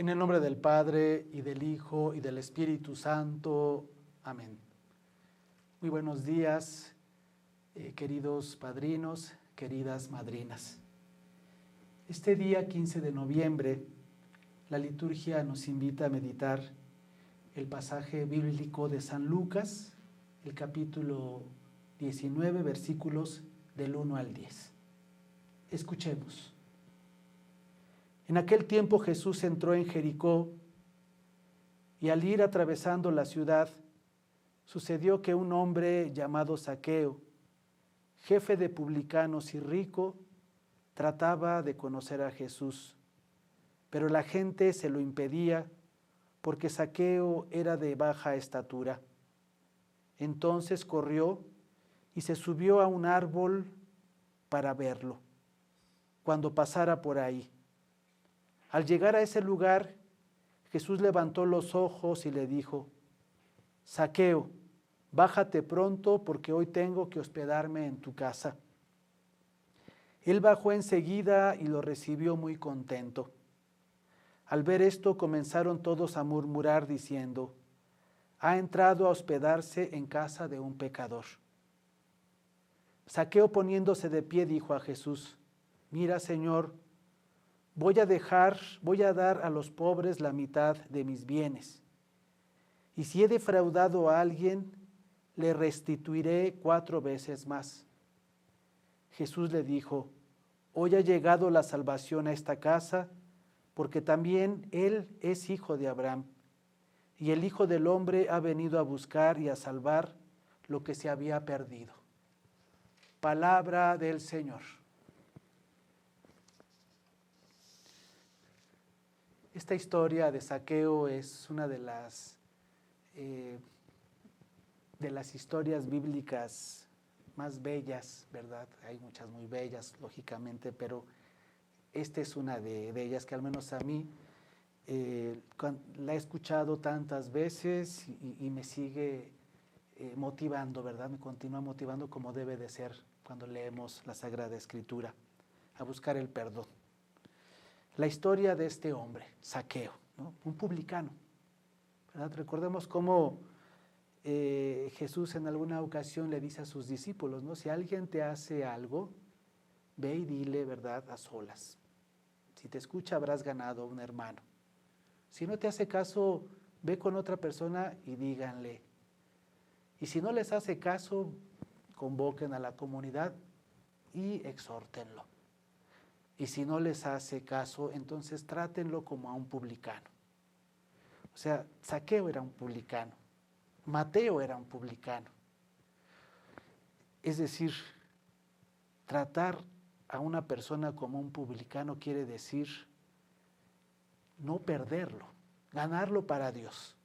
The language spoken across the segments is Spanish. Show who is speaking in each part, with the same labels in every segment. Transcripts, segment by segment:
Speaker 1: En el nombre del Padre, y del Hijo, y del Espíritu Santo. Amén. Muy buenos días, queridos padrinos, queridas madrinas. Este día 15 de noviembre, la liturgia nos invita a meditar el pasaje bíblico de San Lucas, el capítulo 19, versículos del 1 al 10. Escuchemos. En aquel tiempo Jesús entró en Jericó y al ir atravesando la ciudad, sucedió que un hombre llamado Zaqueo, jefe de publicanos y rico, trataba de conocer a Jesús, pero la gente se lo impedía porque Zaqueo era de baja estatura. Entonces corrió y se subió a un árbol para verlo, cuando pasara por ahí. Al llegar a ese lugar, Jesús levantó los ojos y le dijo: Zaqueo, bájate pronto porque hoy tengo que hospedarme en tu casa. Él bajó enseguida y lo recibió muy contento. Al ver esto comenzaron todos a murmurar diciendo: ha entrado a hospedarse en casa de un pecador. Zaqueo, poniéndose de pie, dijo a Jesús: mira, Señor, voy a dar a los pobres la mitad de mis bienes. Y si he defraudado a alguien, le restituiré 4 veces más. Jesús le dijo: hoy ha llegado la salvación a esta casa, porque también él es hijo de Abraham, y el Hijo del Hombre ha venido a buscar y a salvar lo que se había perdido. Palabra del Señor. Esta historia de Zaqueo es una de las historias bíblicas más bellas, ¿verdad? Hay muchas muy bellas, lógicamente, pero esta es una de ellas que al menos a mí la he escuchado tantas veces y me sigue motivando, ¿verdad? Me continúa motivando como debe de ser cuando leemos la Sagrada Escritura, a buscar el perdón. La historia de este hombre, Zaqueo, ¿no? Un publicano, ¿verdad? Recordemos cómo Jesús en alguna ocasión le dice a sus discípulos, ¿no? Si alguien te hace algo, ve y dile, ¿verdad?, a solas. Si te escucha, habrás ganado un hermano. Si no te hace caso, ve con otra persona y díganle. Y si no les hace caso, convoquen a la comunidad y exhórtenlo. Y si no les hace caso, entonces trátenlo como a un publicano. O sea, Zaqueo era un publicano, Mateo era un publicano. Es decir, tratar a una persona como un publicano quiere decir no perderlo, ganarlo para Dios,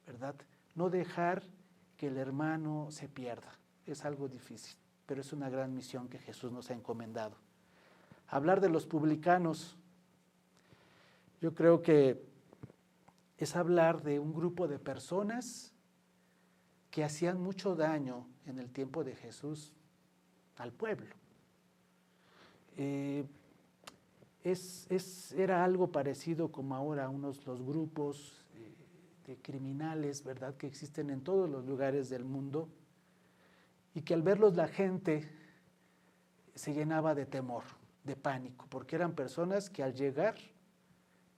Speaker 1: ¿verdad? No dejar que el hermano se pierda. Es algo difícil, pero es una gran misión que Jesús nos ha encomendado. Hablar de los publicanos, yo creo que es hablar de un grupo de personas que hacían mucho daño en el tiempo de Jesús al pueblo. Era algo parecido como ahora los grupos de criminales, ¿verdad?, que existen en todos los lugares del mundo y que al verlos la gente se llenaba de temor, de pánico, porque eran personas que al llegar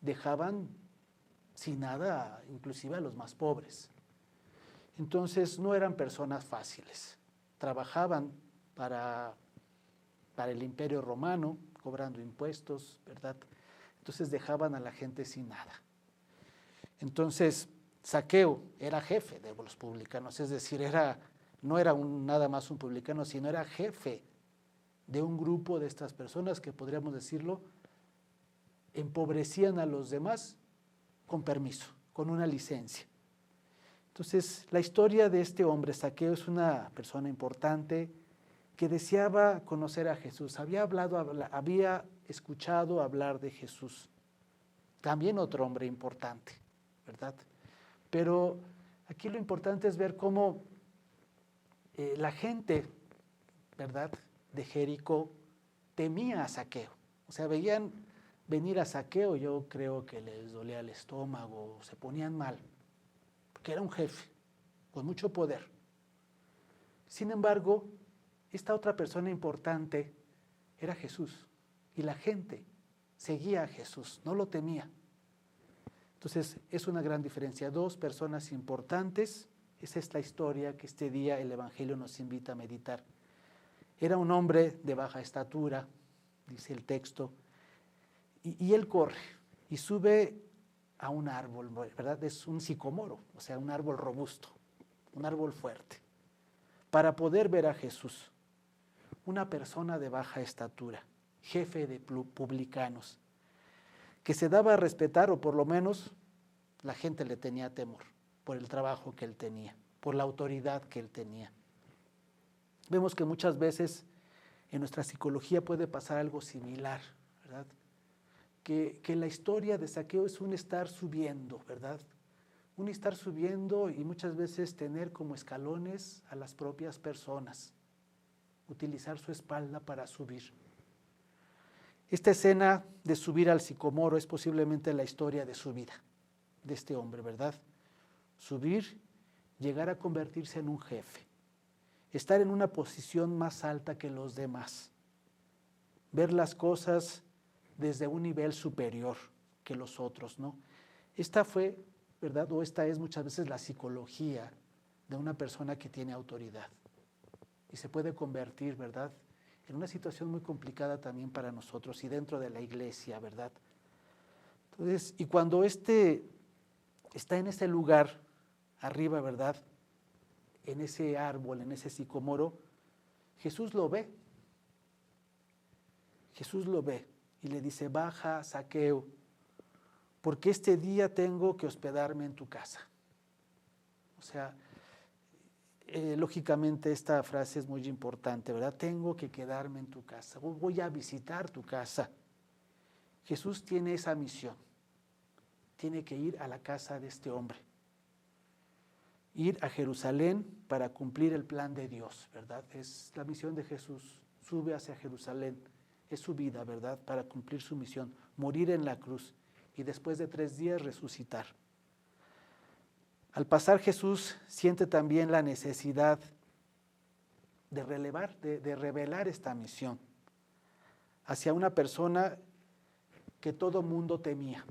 Speaker 1: dejaban sin nada, inclusive a los más pobres. Entonces no eran personas fáciles, trabajaban para el Imperio Romano, cobrando impuestos, ¿verdad? Entonces dejaban a la gente sin nada. Entonces Zaqueo era jefe de los publicanos, es decir, no era nada más un publicano, sino era jefe de un grupo de estas personas que, podríamos decirlo, empobrecían a los demás con permiso, con una licencia. Entonces, la historia de este hombre, Zaqueo, es una persona importante que deseaba conocer a Jesús. Había escuchado hablar de Jesús. También otro hombre importante, ¿verdad? Pero aquí lo importante es ver cómo la gente, ¿verdad?, de Jericó temía a Zaqueo. O sea, veían venir a Zaqueo, yo creo que les dolía el estómago, se ponían mal, porque era un jefe con mucho poder. Sin embargo, esta otra persona importante era Jesús, y la gente seguía a Jesús, no lo temía. Entonces, es una gran diferencia. Dos personas importantes, esa es la historia que este día el Evangelio nos invita a meditar. Era un hombre de baja estatura, dice el texto, y él corre y sube a un árbol, ¿verdad? Es un sicomoro, o sea, un árbol robusto, un árbol fuerte, para poder ver a Jesús, una persona de baja estatura, jefe de publicanos, que se daba a respetar, o por lo menos la gente le tenía temor, por el trabajo que él tenía, por la autoridad que él tenía. Vemos que muchas veces en nuestra psicología puede pasar algo similar, ¿verdad? Que la historia de Zaqueo es un estar subiendo, ¿verdad? Un estar subiendo y muchas veces tener como escalones a las propias personas, utilizar su espalda para subir. Esta escena de subir al sicomoro es posiblemente la historia de su vida, de este hombre, ¿verdad? Subir, llegar a convertirse en un jefe, estar en una posición más alta que los demás, ver las cosas desde un nivel superior que los otros, ¿no? Esta fue, ¿verdad? O esta es muchas veces la psicología de una persona que tiene autoridad y se puede convertir, ¿verdad?, en una situación muy complicada también para nosotros y dentro de la iglesia, ¿verdad? Entonces, y cuando está en ese lugar, arriba, ¿verdad?, en ese árbol, en ese sicomoro, Jesús lo ve. Jesús lo ve y le dice: baja, Zaqueo, porque este día tengo que hospedarme en tu casa. O sea, lógicamente esta frase es muy importante, ¿verdad? Tengo que quedarme en tu casa, voy a visitar tu casa. Jesús tiene esa misión, tiene que ir a la casa de este hombre, ir a Jerusalén para cumplir el plan de Dios, ¿verdad? Es la misión de Jesús, sube hacia Jerusalén, es su vida, ¿verdad?, para cumplir su misión, morir en la cruz y después de 3 días resucitar. Al pasar Jesús siente también la necesidad de revelar esta misión hacia una persona que todo mundo temía.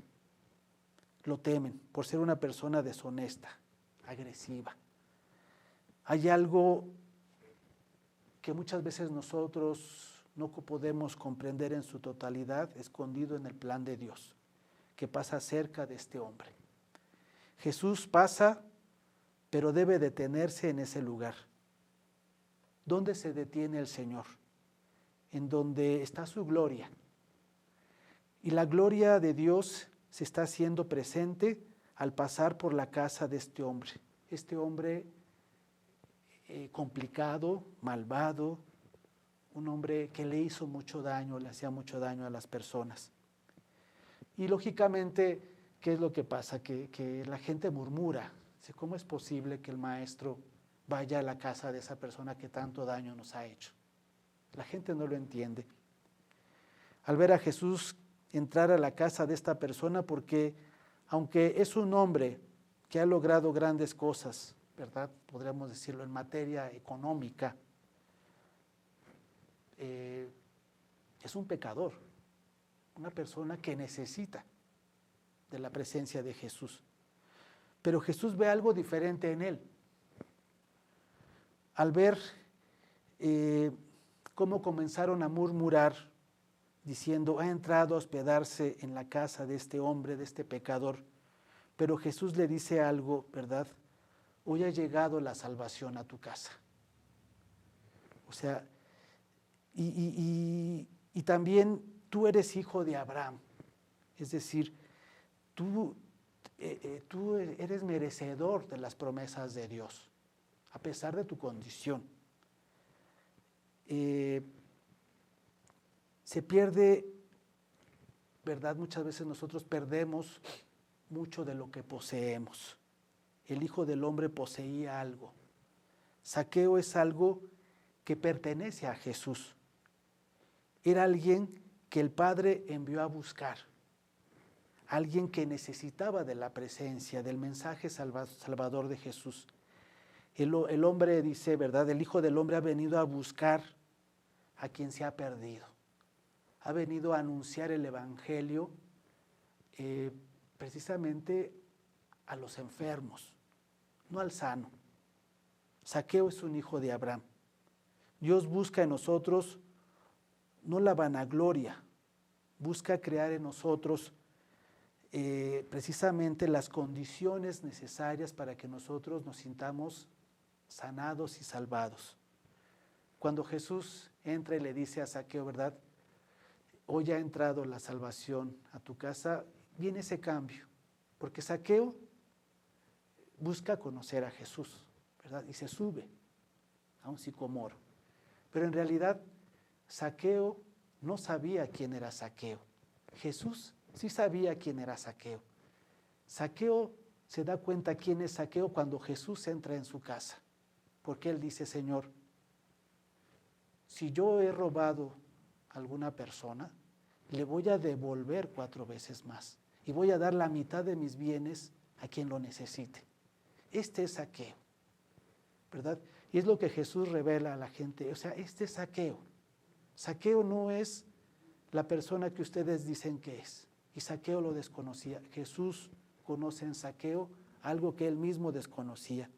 Speaker 1: Lo temen por ser una persona deshonesta, agresiva. Hay algo que muchas veces nosotros no podemos comprender en su totalidad, escondido en el plan de Dios, que pasa cerca de este hombre. Jesús pasa, pero debe detenerse en ese lugar. ¿Dónde se detiene el Señor? En donde está su gloria. Y la gloria de Dios se está haciendo presente al pasar por la casa de este hombre complicado, malvado, un hombre que le hizo mucho daño, le hacía mucho daño a las personas. Y lógicamente, ¿qué es lo que pasa? Que la gente murmura. ¿Cómo es posible que el maestro vaya a la casa de esa persona que tanto daño nos ha hecho? La gente no lo entiende. Al ver a Jesús entrar a la casa de esta persona, porque aunque es un hombre que ha logrado grandes cosas, ¿verdad?, podríamos decirlo, en materia económica, es un pecador, una persona que necesita de la presencia de Jesús. Pero Jesús ve algo diferente en él. Al ver cómo comenzaron a murmurar, diciendo: ha entrado a hospedarse en la casa de este hombre, de este pecador. Pero Jesús le dice algo, ¿verdad? Hoy ha llegado la salvación a tu casa. O sea, y también tú eres hijo de Abraham. Es decir, tú eres merecedor de las promesas de Dios, a pesar de tu condición. Se pierde, ¿verdad? Muchas veces nosotros perdemos mucho de lo que poseemos. El Hijo del Hombre poseía algo. Zaqueo es algo que pertenece a Jesús. Era alguien que el Padre envió a buscar, alguien que necesitaba de la presencia, del mensaje salvador de Jesús. El hombre dice, ¿verdad? El Hijo del Hombre ha venido a buscar a quien se ha perdido. Ha venido a anunciar el Evangelio precisamente a los enfermos, no al sano. Zaqueo es un hijo de Abraham. Dios busca en nosotros no la vanagloria, busca crear en nosotros precisamente las condiciones necesarias para que nosotros nos sintamos sanados y salvados. Cuando Jesús entra y le dice a Zaqueo, ¿verdad? Hoy ha entrado la salvación a tu casa, viene ese cambio, porque Zaqueo busca conocer a Jesús, ¿verdad? Y se sube a un sicomoro. Pero en realidad Zaqueo no sabía quién era Zaqueo. Jesús sí sabía quién era Zaqueo. Zaqueo se da cuenta quién es Zaqueo cuando Jesús entra en su casa, porque él dice, Señor, si yo he robado a alguna persona, le voy a devolver 4 veces más y voy a dar la mitad de mis bienes a quien lo necesite. Este es Zaqueo, ¿verdad? Y es lo que Jesús revela a la gente. O sea, este es Zaqueo. Zaqueo no es la persona que ustedes dicen que es. Y Zaqueo lo desconocía. Jesús conoce en Zaqueo algo que él mismo desconocía.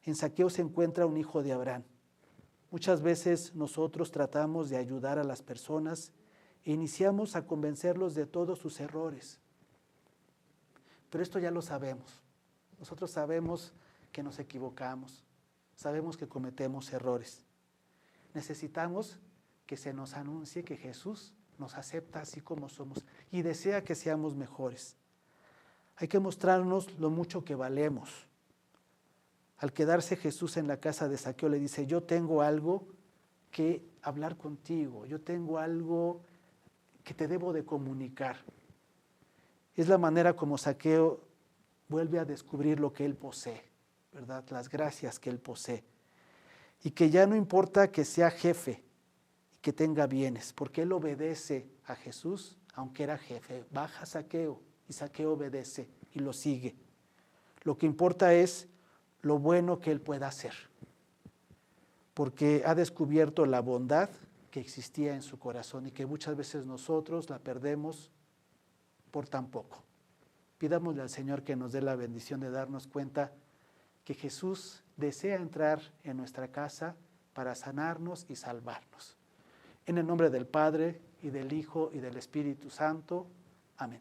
Speaker 1: En Zaqueo se encuentra un hijo de Abraham. Muchas veces nosotros tratamos de ayudar a las personas e iniciamos a convencerlos de todos sus errores. Pero esto ya lo sabemos. Nosotros sabemos que nos equivocamos, sabemos que cometemos errores. Necesitamos que se nos anuncie que Jesús nos acepta así como somos y desea que seamos mejores. Hay que mostrarnos lo mucho que valemos. Al quedarse Jesús en la casa de Zaqueo le dice, yo tengo algo que hablar contigo, yo tengo algo que te debo de comunicar. Es la manera como Zaqueo vuelve a descubrir lo que él posee, ¿verdad? Las gracias que él posee. Y que ya no importa que sea jefe y que tenga bienes, porque él obedece a Jesús, aunque era jefe. Baja Zaqueo y Zaqueo obedece y lo sigue. Lo que importa es lo bueno que él pueda hacer, porque ha descubierto la bondad que existía en su corazón y que muchas veces nosotros la perdemos por tan poco. Pidámosle al Señor que nos dé la bendición de darnos cuenta que Jesús desea entrar en nuestra casa para sanarnos y salvarnos. En el nombre del Padre, y del Hijo, y del Espíritu Santo. Amén.